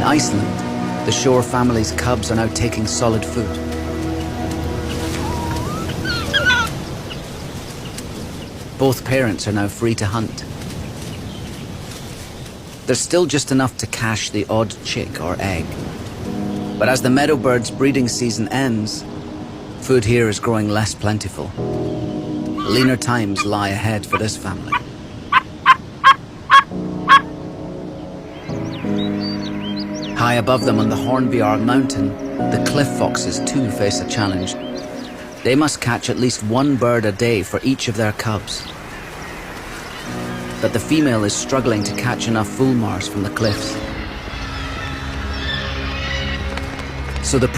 Iceland, the Shore family's cubs are now taking solid food. Both parents are now free to hunt. There's still just enough to cache the odd chick or egg. But as the meadowbird's breeding season ends, food here is growing less plentiful. Leaner times lie ahead for this family. High above them on the Hornbjarg mountain, the cliff foxes too face a challenge. They must catch at least one bird a day for each of their cubs. But the female is struggling to catch enough fulmars from the cliffs. So the